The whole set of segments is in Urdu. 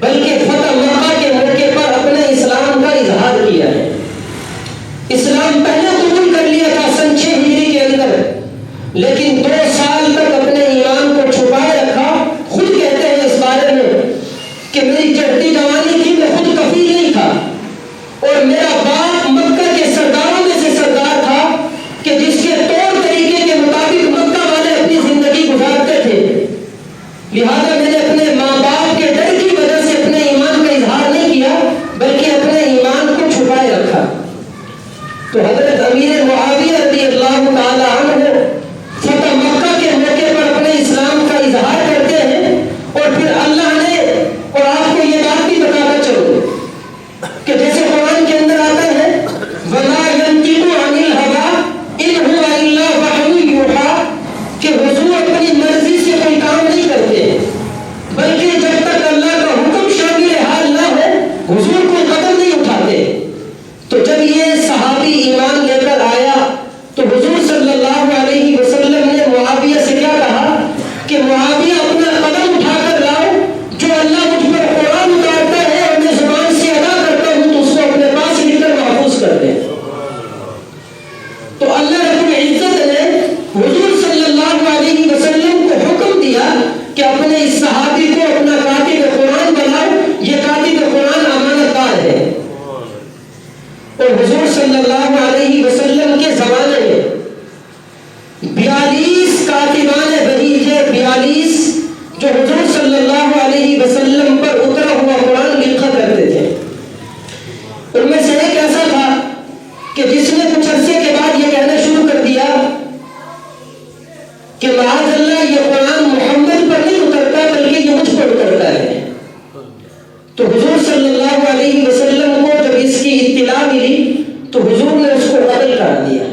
بلکہ فتح مکہ کے موقع پر اپنے اسلام کا اظہار کیا ہے۔ اسلام پہلے قبول کر لیا تھا سن 6 ہجری کے اندر، لیکن 2 سال تک اپنے ایمان کو چھپائے رکھا۔ خود کہتے ہیں اس بارے میں کہ میری چڑھتی جوانی تھی، میں خود کفیل نہیں تھا، اور میرا باپ مکہ کے سرداروں میں سے سردار تھا کہ جس کے طور طریقے کے مطابق مکہ والے اپنی زندگی گزارتے تھے، لہذا میں نے اپنے ماں باپ کے ڈر کی وجہ سے اپنے ایمان کا اظہار نہیں کیا، بلکہ اپنے ایمان کو چھپائے رکھا۔ تو حضرت امیر معاویہ رضی اللہ تعالی عنہ فتح مکہ کے موقع پر اپنے اسلام کا اظہار کرتے ہیں، اور پھر اللہ نے، اور آپ کو یہ بات بھی بتاتا چلو کہ جیسے قرآن کے اندر آتا ہے وَمَا يَنطِقُ عَنِ الْهَوَىٰ إِنْ هُوَ إِلَّا وَحْيٌ يُوحَىٰ، کہ حضور اپنی مرضی سے کوئی کام نہیں کرتے، بلکہ جب تک اللہ کا حکم شامل حال نہ ہو حضور کوئی قدم نہیں اٹھاتے۔ تو جب یہ صحابی ایمان لے کر آیا تو حضور صلی اللہ علیہ وسلم نے معاویہ سے کیا کہا کہ معاویہ اپنا قدم اٹھا کر لاؤ، جو اللہ مجھ پر قرآن اتارتا ہے اور میں زبان سے ادا کرتا ہوں تو اس کو اپنے پاس لکھ کر محفوظ کر دیں۔ تو اللہ رب العزت نے حضور صلی اللہ علیہ وسلم کو حکم دیا کہ اپنے اس صحابی کو اپنا کاتب قرآن بناؤ، یہ کاتب قرآن امانت دار ہے۔ اور حضور صلی اللہ علیہ وسلم کے زمانے میں 42 کاتبان وحی تھے، 42 جو حضور صلی اللہ علیہ وسلم پر اترا ہوا قرآن لکھا کرتے تھے۔ ان میں سے ایک ایسا تھا کہ جس نے کچھ عرصے کے بعد یہ کہنا شروع کر دیا کہ معاذ اللہ یہ قرآن محمد پر نہیں اترتا بلکہ یہ مجھ پر اترتا ہے۔ تو حضور صلی اللہ علیہ وسلم کو جب اس کی اطلاع ملی تو حضور نے اس کو قتل کر دیا۔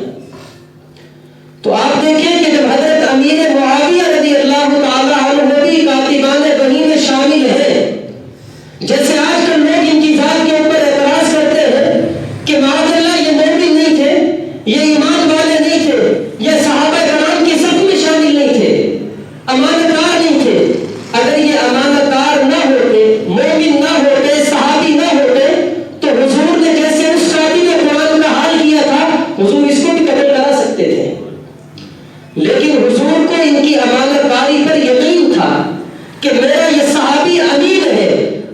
تو آپ دیکھیں کہ جب حضرت امیر معاویہ رضی اللہ تعالی عنہ بھی کاتبان وحی میں شامل ہیں، جیسے آج کل لوگ ان کی ذات کے اوپر اعتراض کرتے ہیں کہ معاذ اللہ یہ مومن نہیں تھے، یہ ایمان والے نہیں تھے، یہ صحابہ کرام کے صف میں شامل نہیں تھے، امانت دار نہیں تھے۔ اگر یہ امانت دار نہ ہوتے، مومن نہ ہوتے، صحابی نہ ہوتے تو حضور نے جیسے اس کاتب قرآن کا حال کیا تھا حضور اس کو بھی قتل کرا سکتے تھے، لیکن حضور کو ان کی امانت داری پر یقین تھا کہ میرا یہ صحابی امین ہے،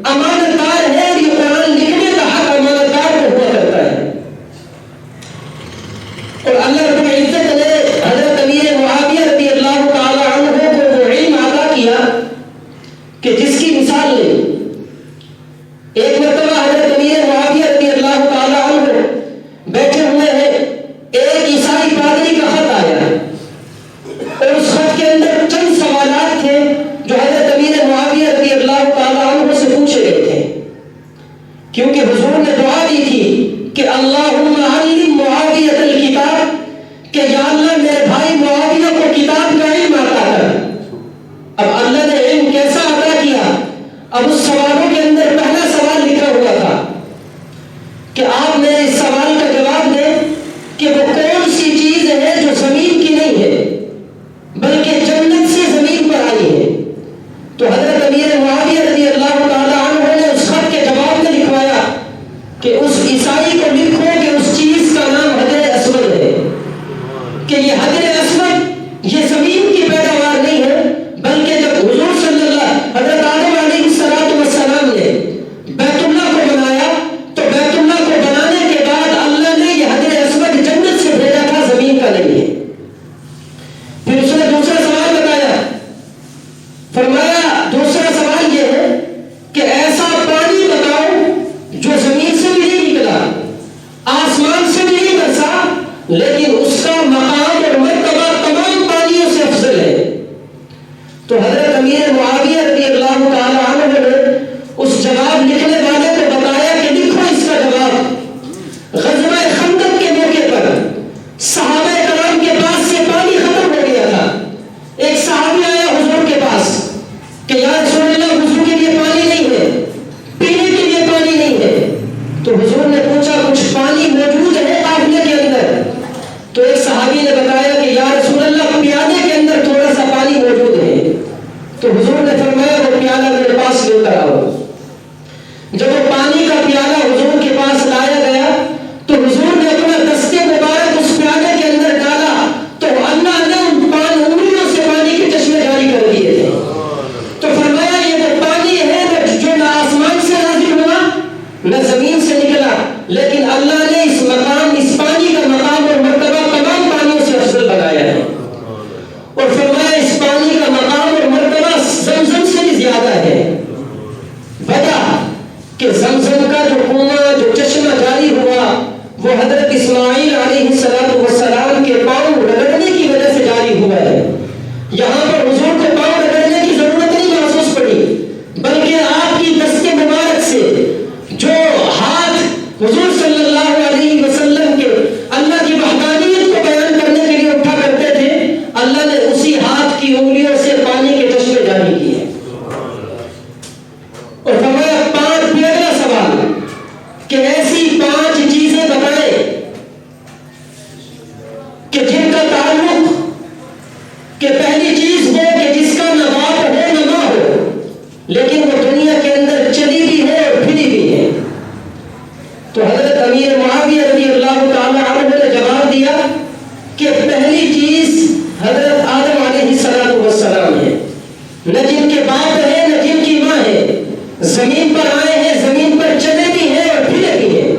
امانت دار ہے، اور یہ قرآن لکھنے کا حق امانت دار کو ہوا کرتا ہے۔ اور اللہ رب العزت نے حضرت امیر معاویہ رضی اللہ تعالی عنہ کو وہ علم عطا کیا کہ جس کی مثال نہیں۔ ایک مرتبہ حضرت امیر معاویہ رضی اللہ تعالی عنہ بیٹھے ہوئے ہیں، ایک عیسائی پادری کا خط آیا اور اس خط کے اندر چند سوالات تھے جو حضرت امیر معاویہ رضی اللہ تعالی عنہ سے پوچھے گئے تھے، کیونکہ حضور نے دعا دی تھی کہ اللہم علم معاویہ الکتاب، کہ یا اللہ میرے بھائی معاویہ کو کتاب کا علم عطا کر۔ اب اللہ نے علم کیسا عطا کیا؟ اب اس سوالوں کے اندر پہلا سوال لکھا ہوا تھا کہ آپ میرے اس سوال کا جواب دیں کہ وہ کون سی چیز ہے جو زمین کی نہیں ہے بلکہ جنت سے زمین پر آئی ہے۔ تو حضرت امیر معاویہ رضی اللہ تعالی عنہ نے اس خط کے جواب میں لکھوایا کہ اس عیسائی کو لکھو کہ اس چیز کا نام حجر اسود ہے، کہ یہ حجر اسود یہ زمین کی پیداوار نہیں ہے، بلکہ جب حضور صلی اللہ حضرت آدم علیہ السلام نے بیت اللہ کو بنایا تو بیت اللہ کو بنانے کے بعد اللہ نے یہ حجر اسود جنت سے بھیجا تھا، زمین کا نہیں ہے۔ پھر اس نے دوسرا سوال بتایا، فرمایا دوسرا سوال یہ ہے کہ ایسا پانی بتاؤ جو زمین سے بھی نہیں نکلا، آسمان سے بھی نہیں برسا، لیکن اس کا مقام اور مرتبہ تمام پانیوں سے افضل ہے۔ تو حضرت امیر معاویہ رضی اللہ تعالی عنہ نے اس جواب لکھنے والے کو بتایا کہ لکھو اس کا جواب۔ غزوہ خندق کے موقع پر صحابہ کرام کے پاس سے پانی ختم ہو گیا تھا، ایک صحابی آیا حضور کے پاس کہ یا رسول اللہ وضو کے لیے پانی نہیں ہے، پینے کے لیے پانی نہیں ہے۔ تو حضور نے پوچھا کچھ پانی موجود ہے قافلے کے اندر؟ تو ایک صحابی نے بتایا کہ یا رسول اللہ پیالے کے اندر تھوڑا سا پانی موجود ہے۔ تو حضور نے فرمایا وہ پیالہ میرے پاس لے کر آؤ۔ لیکن اللہ نے اس پانی کا مقام اور مرتبہ تمام پانیوں سے افضل بنایا ہے، اور فرمایا اس پانی کا مقام اور مرتبہ زمزم سے بھی زیادہ ہے۔ وجہ کہ زمزم کا جو کنواں، جو چشمہ جاری ہوا، وہ حضرت اسماعیل علیہ السلام کے پاؤں رگڑنے کی وجہ سے جاری ہوا ہے۔ یہاں پر حضور کو پاؤں رگڑنے کی ضرورت نہیں محسوس پڑی، بلکہ آپ کی دست مبارک سے جو ہاتھ حضور صلی اللہ علیہ وسلم کے اللہ کی وحدانیت کو بیان کرنے کے لیے اٹھا کرتے تھے، اللہ نے اسی ہاتھ کی انگلیوں سے پانی کے چشمے جاری کیے۔ اور فرمایا 5 پہلا سوال کہ ایسی 5 چیزیں بتائیں کہ جن کا تعلق، کہ پہلی چیز وہ کہ جس کا نہ باپ ہو نہ ماں ہو، لیکن وہ دنیا کے اندر چلی بھی ہے اور پھری بھی ہے۔ تو حضرت امیر معاویہ رضی اللہ تعالی عنہ نے جواب دیا کہ پہلی چیز حضرت آدم علیہ السلام ہے، نہ جن کے باپ ہے نہ جن کی ماں ہے، زمین پر آئے ہیں، زمین پر چلے بھی ہیں اور پھرے بھی ہیں۔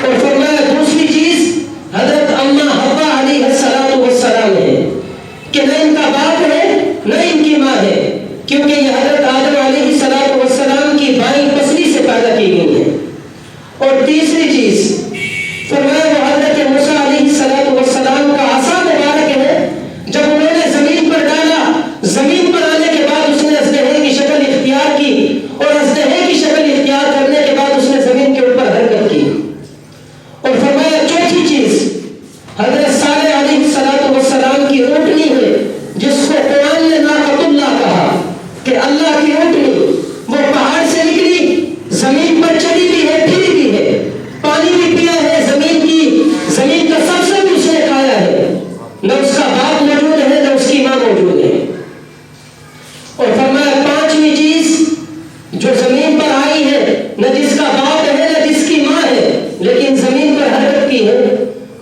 اور فرمایا دوسری چیز حضرت اماں حوا علیہ السلام ہے کہ نہ ان کا باپ ہے نہ ان کی ماں ہے، کیونکہ یہ حضرت آدم علیہ السلام کی بائیں پسلی سے پیدا کی گئی ہے۔ اور تیسری چیز فرمایا وہ حضرت موسیٰ علیہ السلام کا عصا مبارک ہے، جب انہوں نے زمین پر ڈالا، زمین پر آنے کے بعد اس نے اژدہے کی شکل اختیار کی، اور اژدہے کی شکل اختیار کرنے کے بعد اس نے زمین کے اوپر حرکت کی۔ اور فرمایا چوتھی چیز حضرت صالح علیہ السلام کی اونٹنی ہے، جس کو قرآن نے ناقۃ اللہ کہا کہ اللہ کی اونٹنی، وہ پہاڑ سے نکلی، زمین پر چلی بھی ہے، پھری بھی ہے، پانی بھی پیا ہے، زمین کا سبزہ بھی اس نے کھایا ہے، نہ اس کا باپ موجود ہے نہ اس کی ماں موجود ہے۔ اور فرمایا 5ویں چیز جو زمین پر آئی ہے، نہ جس کا باپ ہے نہ جس کی ماں ہے، لیکن زمین پر حرکت کی ہے،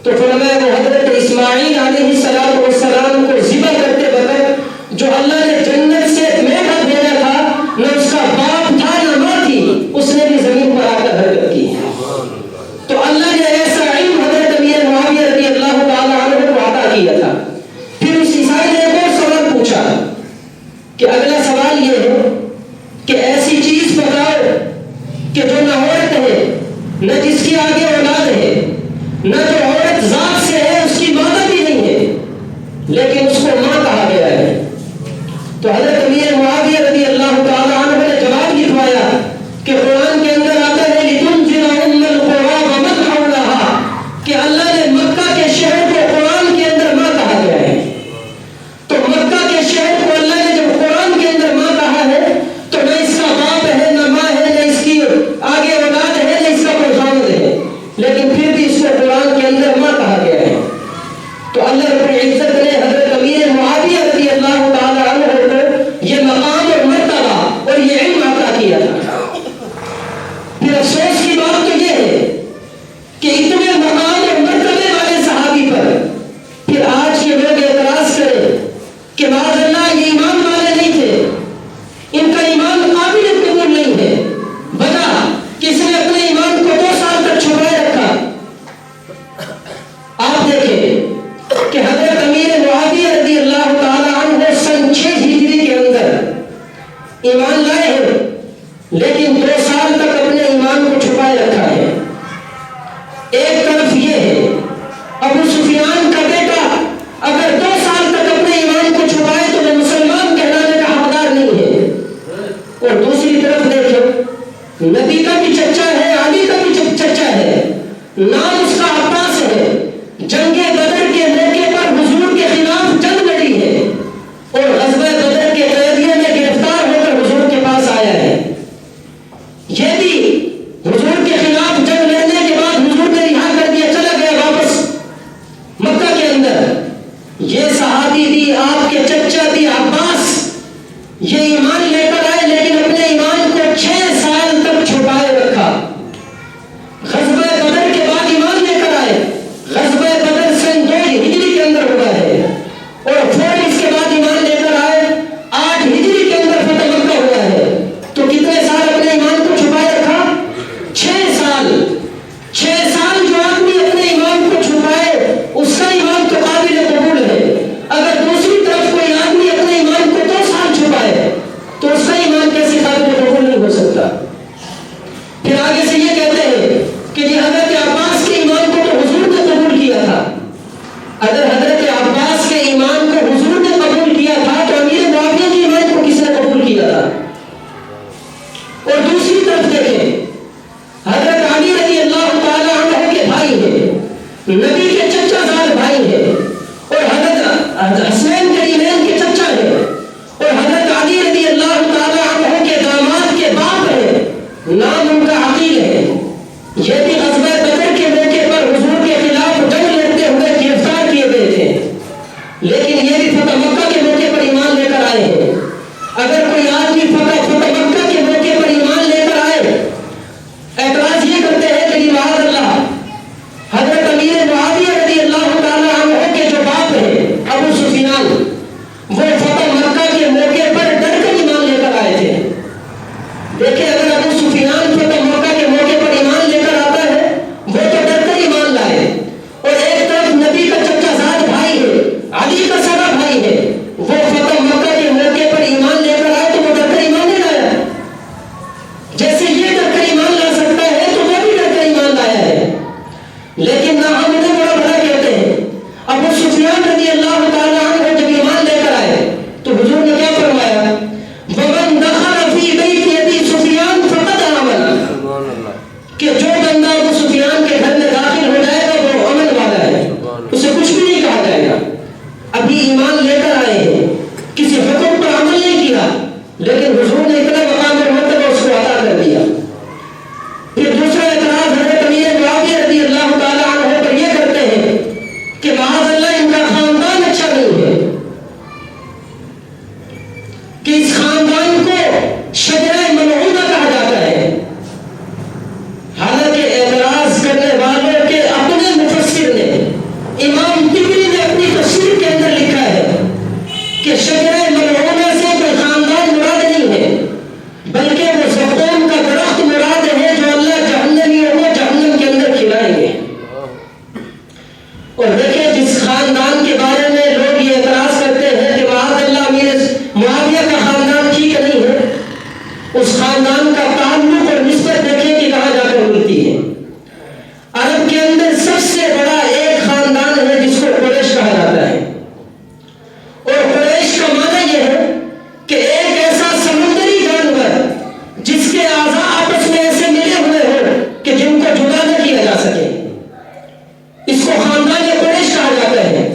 تو فرمایا وہ حضرت اسماعیل علیہ السلام کو ذبح کرتے وقت جو اللہ نے جنت سے میٹھا بھیجا تھا، نہ اس کا باپ تھا نہ ماں تھی، اس نے بھی زمین پر آ کر حرکت کی۔ تو اللہ نے ایسا علم حضرت امیر معاویہ رضی اللہ تعالی عنہ کو عطا کیا تھا۔ پھر اس عیسائی نے ایک اور سوال پوچھا کہ اگلا سوال یہ ہے کہ ایسی چیز بتاؤ کہ جو نہ عورت ہے نہ جس کی آگے اولاد ہے، نہ جو عورت ذات سے ہے اس کی مادہ بھی نہیں ہے، لیکن اس کو ماں کہا گیا ہے۔ تو حضرت امیر معاویہ رضی اللہ تعالی عنہ نے جواب لکھوایا کہ قرآن کے اندر آتا ہے لِتُنذِرَ أُمَّ الْقُرَىٰ وَمَنْ حَوْلَهَا، کہ اللہ نے مکہ کے شہر کو قرآن کے اندر ماں کہا گیا ہے۔ تو مکہ کے شہر کو اللہ نے جب قرآن کے اندر ماں کہا ہے، تو نہ اس کا باپ ہے نہ ماں ہے نہ اس کی آگے اولاد ہے نہ اس کا کوئی خامد ہے، لیکن پھر بھی اس کو قرآن کے اندر ماں کہا گیا ہے۔ تو اللہ رب العزت نے حضرت امیر معاویہ رضی اللہ تعالی عنہ کو یہ مقام اور مرتبہ اور یہ علم عطا کیا تھا۔ پھر افسوس کی بات تو یہ ہے کہ اتنے مقام اور مرتبے والے صحابی پر پھر آج کے لوگ اعتراض کریں کہ معاذ اللہ یہ ایمان والے نہیں تھے، ان کا ایمان قابل قبول نہیں ہے، وجہ کس نے اپنے ایمان کو 2 سال تک چھپائے رکھا۔ آپ دیکھیں کہ حضرت امیر معاویہ رضی اللہ تعالی عنہ سن 6 ہجری کے اندر ایمان لائے ہیں، لیکن 2 سال تک اپنے ایمان کو چھپائے رکھا ہے۔ ایک طرف یہ ہے ابو سفیان کا بیٹا اگر 2 سال تک اپنے ایمان کو چھپائے تو وہ مسلمان کہلانے کا حقدار نہیں ہے، اور دوسری طرف دیکھو نبی کا بھی چچا ہے، علی کا بھی چچا ہے، نام اس کا عباس ہے، جنگ بدر کے موقع پر حضور کے خلاف جنگ لڑی ہے، اور غزوہ بدر کے قیدیوں میں گرفتار ہو کر حضور کے پاس آیا ہے۔ یہ بھی حضور کے خلاف جنگ لڑنے کے بعد حضور نے رہا کر دیا، چلا گیا واپس مکہ کے اندر۔ یہ صحابی بھی آپ کے چچا بھی عباس یہ ایمان لے کر آئے، لیکن اپنے ایمان کو 6 سال تک چھپائے رکھا۔ غزوہ بدر کے بعد ایمان طرف دیکھیں، حضرت علی رضی اللہ تعالیٰ عنہ کے بھائی ہیں، نبی کے چچا زاد بھائی ہیں، اور حضرت حسین کریمین کے چچا ہیں، اور حضرت علی رضی اللہ تعالیٰ عنہ کے داماد کے باپ ہیں، نام ان کا عقیل ہے۔ یہ بھی غزوہ بدر کے موقع پر حضور کے خلاف جنگ لڑتے ہوئے گرفتار کیے گئے تھے، لیکن یہ بھی فتح مکہ کے موقع پر ایمان لے کر آئے ہیں۔ اگر کوئی آدمی فتح مکہ کے موقع پر ایمان لے کر آئے، اعتراض یہ کرتے ہیں کہ معاذ اللہ حضرت امیر معاویہ رضی اللہ تعالیٰ عنہ کے جو باپ ہیں ابو سفیان، وہ فتح مکہ کے موقع پر ڈر کر ایمان لے کر آئے تھے۔ دیکھیں، اگر ابو سفیان فتح مکہ کے موقع پر ایمان لے کر آتا ہے، وہ تو ڈر کر ایمان لائے، اور ایک طرف نبی کا چچا زاد بھائی ہے، علی کا سگا بھائی ہے، وہ فتح مکہ کے موقع پر ایمان لے کر آئے تو وہ ڈر کر ایمان نہیں لایا۔ جیسے یہ ڈر کر ایمان لا سکتا ہے تو وہ بھی ڈر کر ایمان لایا ہے، لیکن نہ ہم انہیں بڑا بڑا کہتے ہیں۔ ابو سفیان رضی اللہ تعالیٰ عنہ جب ایمان لے کر آئے تو حضور نے کیا فرمایا؟ وَمَن دَخَلَ فِي بَيْتِ أَبِي سُفْيَانَ فَقَدْ آمَنَ، کہ جو بندہ ابو سفیان کے گھر میں داخل ہو جائے گا وہ امن والا ہے، اسے کچھ بھی نہیں کہا جائے گا۔ ابھی ایمان لے کر آئے ہیں، کسی حکم پر عمل نہیں کیا، لیکن حضور نے اتنا مقام اور مرتبہ اس کو عطا کر دیا۔ پھر دوسرا اعتراض حضرت امیر معاویہ رضی اللہ تعالیٰ عنہ پر یہ کرتے ہیں کہ معاذ اللہ ان کا خاندان اچھا نہیں ہے، کہ اس خاندان کو شجرہ ملعونہ کہا جاتا ہے۔ حالانکہ اعتراض کرنے والوں کے اپنے مفسر نے، امام طبری نے اپنی تفسیر کے اندر لکھا ہے کہ شجرہ ملعونہ سے کوئی خاندان مراد نہیں ہے، بلکہ وہ زقوم کا درخت مراد ہے جو اللہ جہنمیوں کو جہنم کے اندر کھلائیں گے۔ اور دیکھیں، جس خاندان کے بارے میں لوگ یہ اعتراض کرتے ہیں کہ معاذ اللہ امیر معاویہ کا خاندان ٹھیک نہیں ہے، اس خاندان کا تعلق اور نسبت دیکھیں کہ کہاں جا کر ملتی ہے۔ عرب کے اندر سب سے بڑا ایک خاندان ہے جس کو قریش کہا جاتا ہے، اور قریش کا معنی یہ ہے کہ ایک ایسا سمندری جانور جس کے اعضاء آپس میں ایسے ملے ہوئے ہو کہ جن کو جدا نہ کیا جا سکے، اس کو خاندان قریش کہا جاتا ہے۔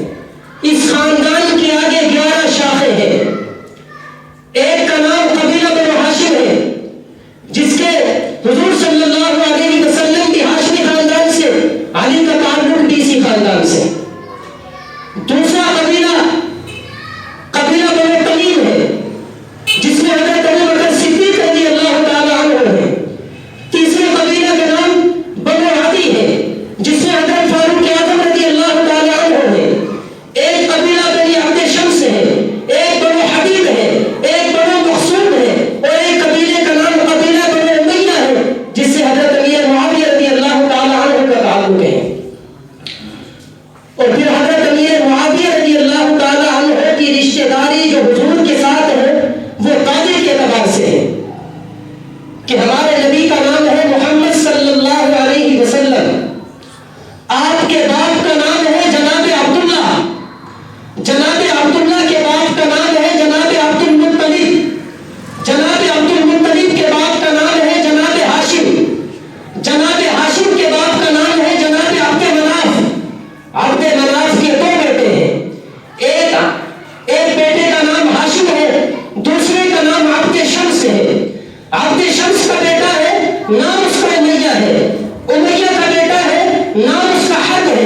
اس خاندان کے آگے 11 شاخیں ہیں۔ ایک کا نام قبیلہ بنو ہاشم ہے، جس کے حضور صلی اللہ علیہ وسلم کی ہاشمی خاندان سے، علی کا تعلق بھی اسی خاندان سے۔ دوسرا قبیلہ بنو تمیم ہے، جس میں حضرت ابو بکر صدیق رضی اللہ تعالیٰ عنہ ہے۔ تیسرے قبیلہ کا نام بنو عدی ہے، جس میں حضرت فاروق اعظم رضی اللہ تعالیٰ عنہ ہے۔ ایک قبیلہ بنی عبد شمس ہے، ایک بنو حبیب ہے، ایک بنو مخصوم ہے، اور ایک قبیلے کا نام قبیلہ بنو امیہ ہے، جس سے حضرت امیر معاویہ رضی اللہ تعالیٰ عنہ کا تعلق ہے۔ اور پھر حضرت امیر معاویہ رضی اللہ تعالیٰ عنہ کی رشتہ داری جو حضور کے ساتھ ہے وہ دادے کے اعتبار سے ہے، کہ ہمارے نبی کا نام ہے محمد صلی اللہ علیہ وسلم، آپ کے باپ کا نام ہے جناب عبداللہ، جناب عبداللہ کے باپ کا نام ہے جناب عبد المطلب، جناب عبد المطلب کے باپ کا نام ہے جناب ہاشم، جناب ہاشم کے باپ کا نام ہے جناب عبد مناف۔ عبد مناف کے 2 بیٹے ہیں، ایک بیٹے کا نام ہاشم ہے، دوسرے کا نام عبد شمس ہے۔ عبد شمس کا بیٹا ہے، نام اس کا امیہ ہے، امیہ کا بیٹا ہے، نام اس کا حرب ہے،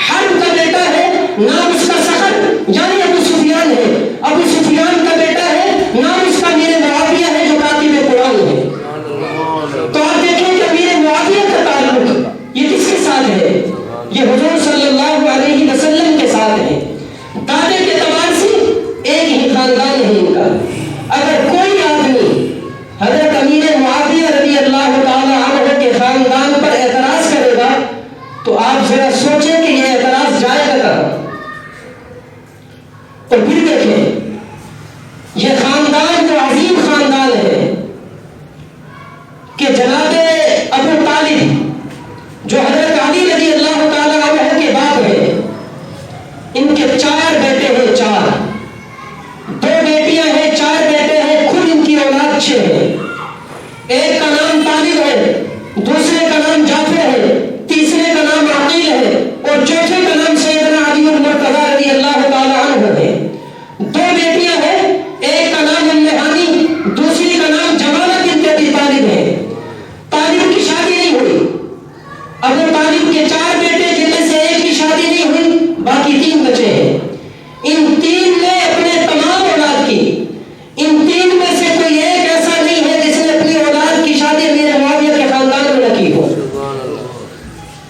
حرب کا بیٹا ہے، نام اس کا سخر یعنی ابو سفیان ہے، ابو سفیان کا بیٹا ہے، نام اس کا امیر معاویہ ہے جو کاتب قرآن ہے۔ تو آپ دیکھیں کہ امیر معاویہ کا تعلق یہ کس کے ساتھ ہے؟ یہ حضور صلی اللہ علیہ وسلم کے ساتھ ہے۔ دادے کے اعتبار سے ایک ہی خاندان ہے ان کا۔ اگر کوئی آدمی حضرت امیر معاویہ رضی اللہ تعالی عنہ کے خاندان پر اعتراض کرے گا تو آپ ذرا سوچیں کہ یہ اعتراض جائے گا کہاں۔ اور پھر دیکھیں، یہ خاندان جو عظیم خاندان ہے کہ جناب ابو طالب جو حضرت علی رضی اللہ تعالی عنہ کے باپ ہیں، ان کے 4 بیٹے ہیں، 4 2 بیٹیاں ہیں، 4 بیٹے ہیں، خود ان کی اولاد 6 ہے۔ ایک کا نام طالب ہے، دوسرے کا نام جعفر ہے، تیسرے کا نام عقیل ہے اور چوتھے کا نام سیدنا علی المرتضیٰ رضی اللہ تعالی عنہ ہے۔ دو بیٹیاں ہیں، ایک کا نام ام ہانی، دوسری کا نام جمالہ بنت ابی طالب ہے۔ طالب کی شادی نہیں ہوئی۔ ابو طالب کے 4 بیٹے جن میں سے ایک کی شادی نہیں ہوئی، باقی 3 بچے ہیں۔ ان 3 نے اپنے تمام اولاد کی، ان 3 میں سے کوئی ایک ایسا نہیں ہے جس نے اپنی اولاد کی شادی امیر معاویہ کے خاندان میں نہ کی ہو۔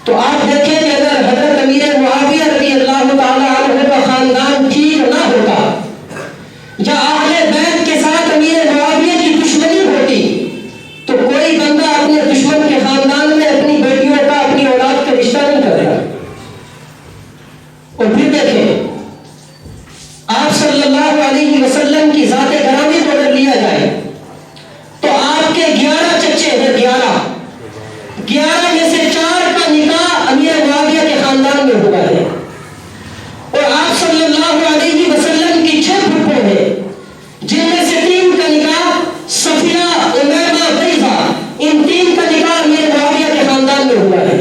تو آپ دیکھیں کہ اگر حضرت امیر معاویہ رضی اللہ تعالی عنہ کا خاندان ٹھیک نہ ہوتا یا اہل بیت کے ساتھ امیر معاویہ کی دشمنی ہوتی تو کوئی بندہ اپنے دشمن کے خاندان میں اپنی بیٹیوں کا، اپنی اولاد کا رشتہ نہیں کرے گا۔ اور پھر دیکھیں آپ صلی اللہ علیہ وسلم کی ذات گرامی کو اگر لیا جائے تو آپ کے 11 چچے ہیں، 11 میں سے 4 کا نکاح امیر معاویہ کے خاندان میں ہوا ہے، اور آپ صلی اللہ علیہ وسلم کی 6 پھپھو ہیں جن میں سے 3 کا نکاح صفیہ، امیمہ، بیضہ، ان 3 کا نکاح امیر معاویہ کے خاندان میں ہوا ہے،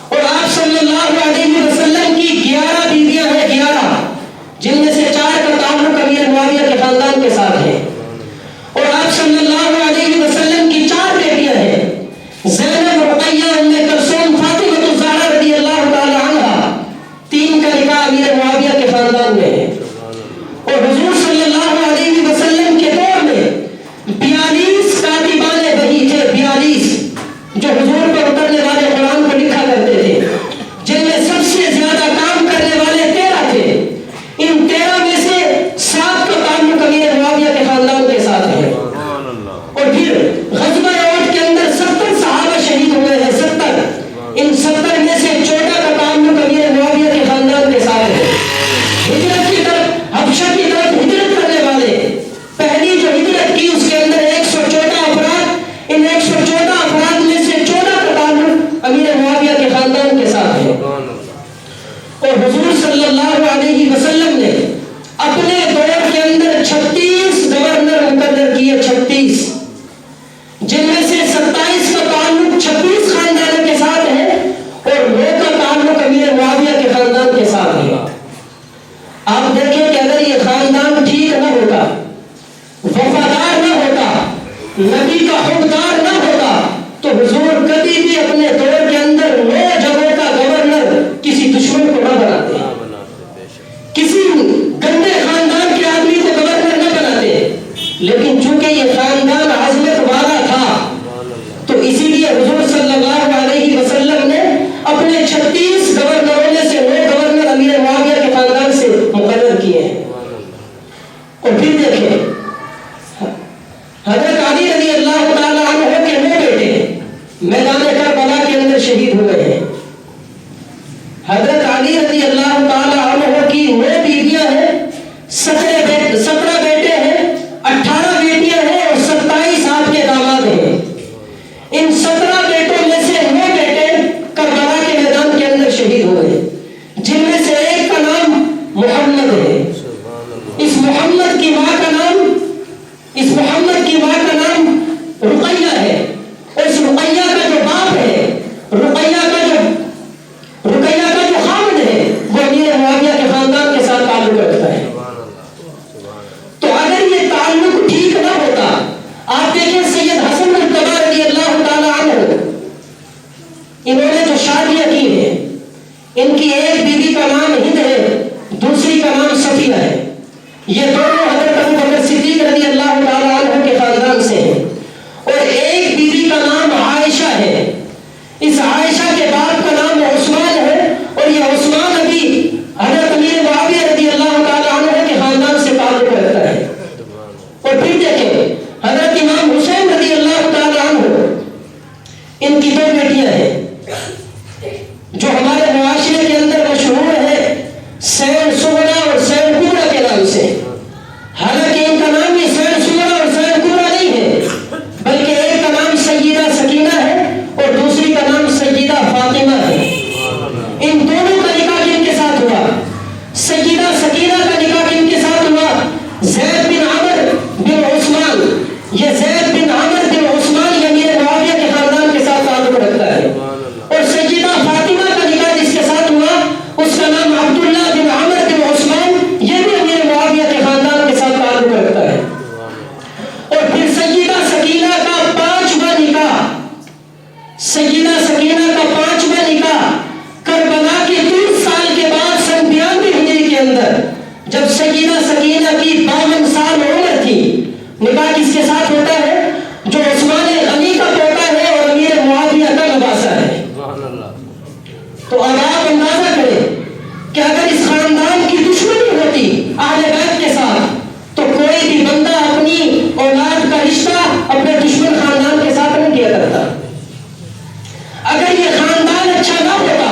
اور آپ صلی اللہ علیہ وسلم کی 11 بیویاں ہیں، 11 جن میں سے 4 کا تعلق امیر معاویہ کے خاندان کے ساتھ ہے، اور آپ صلی اللہ علیہ وسلم کی 4 بیٹیاں ہیں، زینب، رقیہ، ام کلثوم، فاطمہ الزہرا رضی اللہ تعالی عنہا، 3 کا نکاح امیر معاویہ کے خاندان میں ہے، اور حضور صلی اللہ علیہ وسلم کے دور میں 42 کاتبان وحی تھے، 42 جو حضور پر اترنے والے قرآن کو لکھا کرتے تھے، جن میں سب سے زیادہ کام کرنے والے 13 تھے۔ ان 13 میں سے 7 کا تعلق امیر معاویہ کے خاندان کے ساتھ ہے، اور پھر غزوہ احد کے اندر 70 صحابہ شہید ہوئے ہیں، 70۔ ان 70 میں سے 14 کا تعلق امیر معاویہ کے خاندان کے ساتھ ہے۔ ہجرت کی طرف، حبشہ کی طرف ہجرت کرنے والے، پہلی جو ہجرت کی اس کے اندر 114 افراد، ان 114 افراد میں سے 14 کا تعلق امیر معاویہ کے خاندان کے ساتھ ہے، اور حضور صلی اللہ علیہ وسلم نے اپنے دور کے اندر 36 گورنر مقرر کیے، 36 جن میں سے 27 کا تعلق 26 خاندانوں کے ساتھ ہے اور 9 کا تعلق امیر معاویہ کے خاندان کے ساتھ ہے۔ آپ دیکھیں کہ اگر یہ خاندان ٹھیک نہ ہوتا، وفادار نہ ہوتا، نبی کا حکمدار نہ ہوتا تو حضور کبھی بھی اپنے دور کے اندر 9 جگہوں کا گورنر کسی دشمن کو نہ بناتے، کسی گندے خاندان کے آدمی کو گورنر نہ بناتے، لیکن چونکہ یہ خاندان عظمت والا تھا تو اسی لیے حضور صلی اللہ علیہ وسلم نے اپنے 36 گورنروں میں سے 9 گورنر امیر معاویہ کے خاندان سے مقرر کیے ہیں۔ اور پھر دیکھیں حضرت علی رضی اللہ تعالی عنہ کے 9 بیٹے میدان کربلا کے اندر شہید ہوئے ہیں۔ حضرت علی رضی اللہ تعالی عنہ کی 9 بیویاں ہیں، 17 بیٹے ہیں، 18 بیٹیاں ہیں اور 27 آپ کے داماد ہیں۔ ان 17 بیٹوں میں سے 9 بیٹے کربلا کے میدان کے اندر شہید ہوئے، جن میں سے ایک کا نام محمد ہے۔ اس محمد کی ماں کا نام رقیہ ہے، اور اس رقیہ کا جو باپ ہے، رقیہ کا جو خامد ہے وہ امیر معاویہ کے خاندان کے ساتھ تعلق رکھتا ہے۔ تو اگر یہ تعلق ٹھیک نہ ہوتا، آپ دیکھیں سید حسن مجتبی رضی اللہ تعالی عنہ، انہوں نے جو شادیاں کی ہیں، ان کی ایک بیوی کا نام ہند ہے، دوسری کا نام صفیہ ہے۔ یہ دونوں حضرت ابو بکر صدیق رضی اللہ تعالی عنہ کے خاندان سے ہیں، اور ایک بیوی کا نام عائشہ ہے۔ اس عائشہ کے باپ کا نام عثمان ہے، اور یہ عثمان ابھی حضرت امیر معاویہ رضی اللہ تعالی عنہ کے خاندان سے تعلق رکھتا ہے۔ اور پھر دیکھیں حضرت امام حسین رضی اللہ تعالی عنہ، ان کی 2 بیٹیاں ہیں جو ہمارے معاشرے کے اندر سیدہ سکینہ کا 5واں نکاح کربلا کے 30 سال کے بعد سن 92 ہجری کے اندر جب سیدہ سکینہ کی 52 سال عمر تھی، نکاح کس کے ساتھ ہوتا ہے؟ جو عثمان غنی کا پوتا ہے اور امیر معاویہ کا نواسہ ہے۔ تو اب آپ اندازہ کریں کہ اگر اس خاندان کی دشمنی ہوتی اہل بیت کے ساتھ تو کوئی بھی بندہ اپنی اولاد کا رشتہ اپنے دشمن خاندان کے ساتھ نہیں کیا کرتا۔ اگر یہ خاندان اچھا نہ ہوتا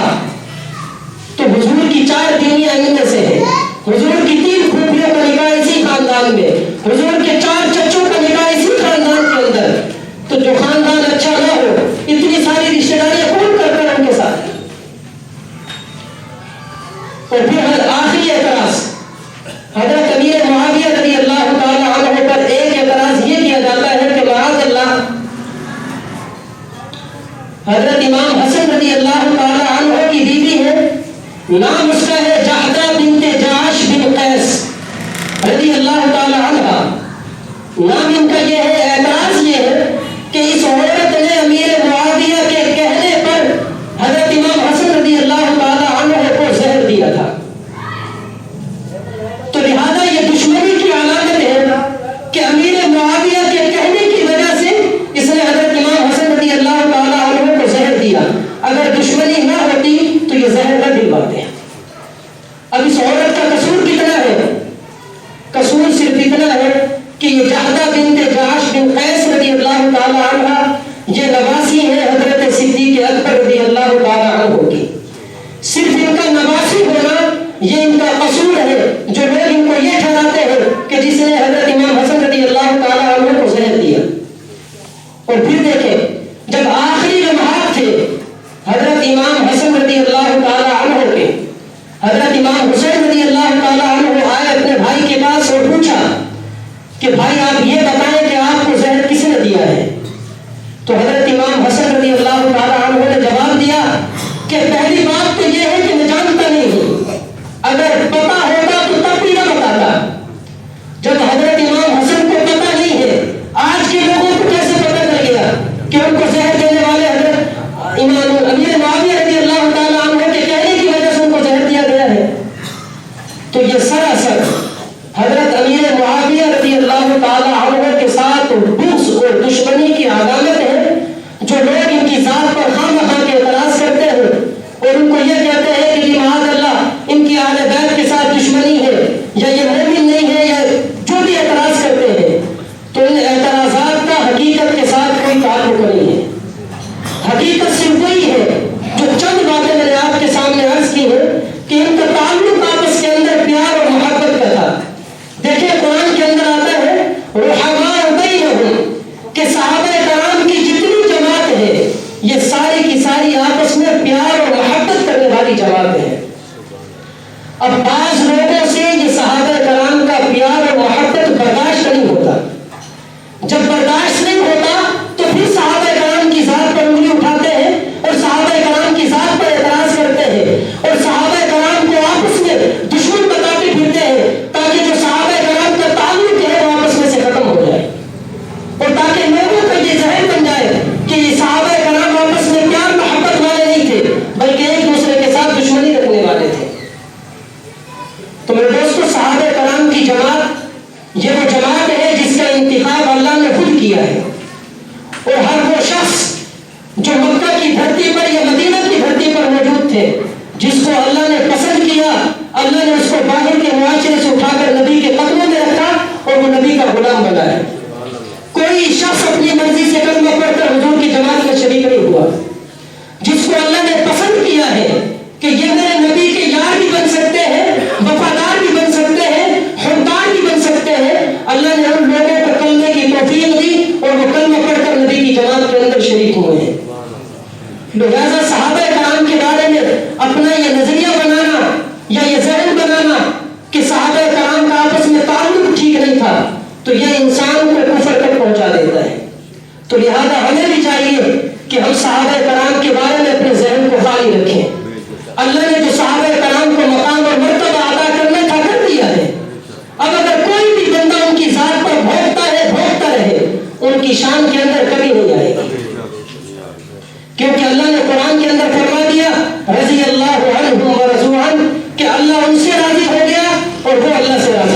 تو حضور کی 4 بیویاں ان میں سے ہیں، حضور کی 3 پھوپھیوں کا نکاح اسی خاندان میں، حضور کے 4 چچوں کا نکاح اسی خاندان کے اندر۔ تو جو خاندان اچھا نہ ہو اتنی ساری رشتہ داریاں کون کرتا ہے ان کے ساتھ؟ اور پھر آخری اعتراض حضرت امیر معاویہ رضی اللہ تعالی عنہ پر ایک اعتراض یہ کیا جاتا ہے کہ معاذ اللہ حضرت امام حسن رضی اللہ تعالی عنہ کی بیوی ہے، نام اس کا ہے جہدہ بنت جعش بن قیس رضی اللہ تعالی عنہ، نام ان کا یہ ہے۔ اعتراض یہ ہے کہ اس عورت نے امیر معاویہ کے کہنے پر حضرت امام حسن رضی اللہ تعالی عنہ کو زہر دیا تھا، تو لہذا یہ دشمنی کی علامت ہے کہ امیر معاویہ کے کہنے کی وجہ سے اس نے حضرت امام حسن رضی اللہ تعالی عنہ کو زہر دیا۔ اگر دشمنی نہ ہوتی تو یہ زہر نہ دلواتے۔ اب اس عورت کا قصور کتنا ہے؟ قصور صرف اتنا ہے کہ یہ جہدہ بنت جعش بن قیس رضی اللہ تعالی عنہ یہ نواسی ہے حضرت صدیق اکبر رضی اللہ تعالی عنہ کی۔ صرف ان کا نواسی ہونا یہ ان کا قصور ہے جو لوگ ان کو یہ ٹھہراتے ہیں کہ جس نے حضرت امام حسن رضی اللہ تعالی عنہ کو زہر دیا۔ اور پھر دیکھیں جب آخری لمحات تھے حضرت امام حسن رضی اللہ تعالی عنہ کے، حضرت امام حسین رضی اللہ تعالی عنہ آئے اپنے بھائی کے پاس اور پوچھا کہ بھائی آپ یہ بتائیں کہ آپ کو زہر کس نے دیا ہے؟ تو حضرت امام حسن رضی اللہ تعالی عنہ نے جواب دیا کہ پہلی بات تو یہ ہے کہ میں جانتا نہیں ہوں، اگر پتا ہوتا تو تب بھی نہ بتاتا۔ جب حضرت امام حسن کو پتا نہیں ہے، آج کے لوگوں کو کیسے پتا چل گیا کہ ان کو زہر دینے والے حضرت امام امیر معاویہ رضی اللہ تعالی عنہ کے کہنے کی وجہ سے ان کو زہر دیا گیا ہے؟ تو یہ سراسر حضرت امیر معاویہ رضی اللہ تعالی عنہ کے ساتھ بغض اور دشمنی کی علامت ہے۔ جو لوگ ان کی ذات پر خواہ مخواہ کے اعتراض کرتے ہیں اور ان کو یہ کہتے ہیں کہ معاذ اللہ ان کی اہل بیت کے ساتھ دشمنی ہے یا یہ مومن نہیں ہے یا جو بھی اعتراض کرتے ہیں، تو ان اعتراضات کا حقیقت کے ساتھ کوئی تعلق نہیں ہے۔ حقیقت صرف وہی ہے جو چند باتیں میں نے آپ کے سامنے عرض کی ہیں کہ ان کا تعلق آپس کے اندر پیار اور محبت کا تھا۔ دیکھیں قرآن کے اندر آتا ہے رحماء بینہم کہ صحابہ کرام کی جتنی جماعت ہے یہ ساری کی ساری آپس میں پیار اور محبت کرنے والی جماعت ہے۔ اب بعض لوگوں سے یہ صحابہ کرام کا پیار اور محبت برداشت نہیں ہوتا۔ جب برداشت نہیں ہوتا تو پھر صحابہ کرام کی ذات پر انگلی اٹھاتے ہیں اور صحابہ کرام کی ذات پر اعتراض کرتے ہیں اور صحابہ کرام کو آپس میں دشمن بتاتے پھرتے ہیں تاکہ جو صحابہ کرام کا تعلق ہے وہ آپس میں سے ختم ہو جائے اور تاکہ لوگوں کا یہ ذہن بن جائے کہ یہ صحابہ کرام آپس میں پیار محبت والے نہیں تھے بلکہ ایک دوسرے کے ساتھ دشمنی رکھنے والے تھے۔ تو میرے دوستو صحابہ کرام کی جماعت یہ وہ جماعت ہے جس کا انتخاب اللہ نے خود کیا ہے، اور ہر وہ شخص جو مکہ کی دھرتی پر یا مدینہ کی دھرتی پر موجود تھے جس کو اللہ نے پسند کیا، اللہ نے اس کو باہر کے معاشرے سے اٹھا کر نبی کے قدموں میں رکھا اور وہ نبی کا غلام بنا ہے۔ کوئی شخص اپنی مرضی سے کلمہ پڑھ کر حضور کی جماعت میں شریک نہیں ہوا۔ جس کو اللہ نے پسند کیا ہے کہ یہ میرے نبی کے یار بھی بن سکتے ہیں، وفادار بھی بن سکتے ہیں، حبدار بھی بن سکتے ہیں، اللہ نے ان لوگوں کو کلمے کی توفیق دی اور وہ کلمہ پڑھ کر نبی کی جماعت کے اندر شریک ہوئے ہیں۔ لہذا صحابہ کرام کے بارے میں اپنا یہ نظریہ بنانا یا یہ ذہن بنانا کہ صحابہ کرام کا آپس میں تعلق ٹھیک نہیں تھا تو یہ انسان کو کفر تک پہنچا دیتا ہے۔ تو لہذا ہمیں بھی چاہیے کہ ہم صحابہ کرام کے بارے میں اپنے ذہن کو خالی رکھیں۔ اللہ نے جو صحابہ کرام کو مقام اور مرتبہ عطا کرنا تھا کر دیا ہے۔ اب اگر کوئی بھی بندہ ان کی ذات پر بھونکتا رہے ان کی شان کے اندر کمی نہیں آئے گی۔ کیونکہ اللہ نے قرآن کے اندر فرما دیا رضی اللہ عنہم ورضوا عنہ کہ اللہ ان سے راضی ہو گیا اور وہ اللہ سے راضی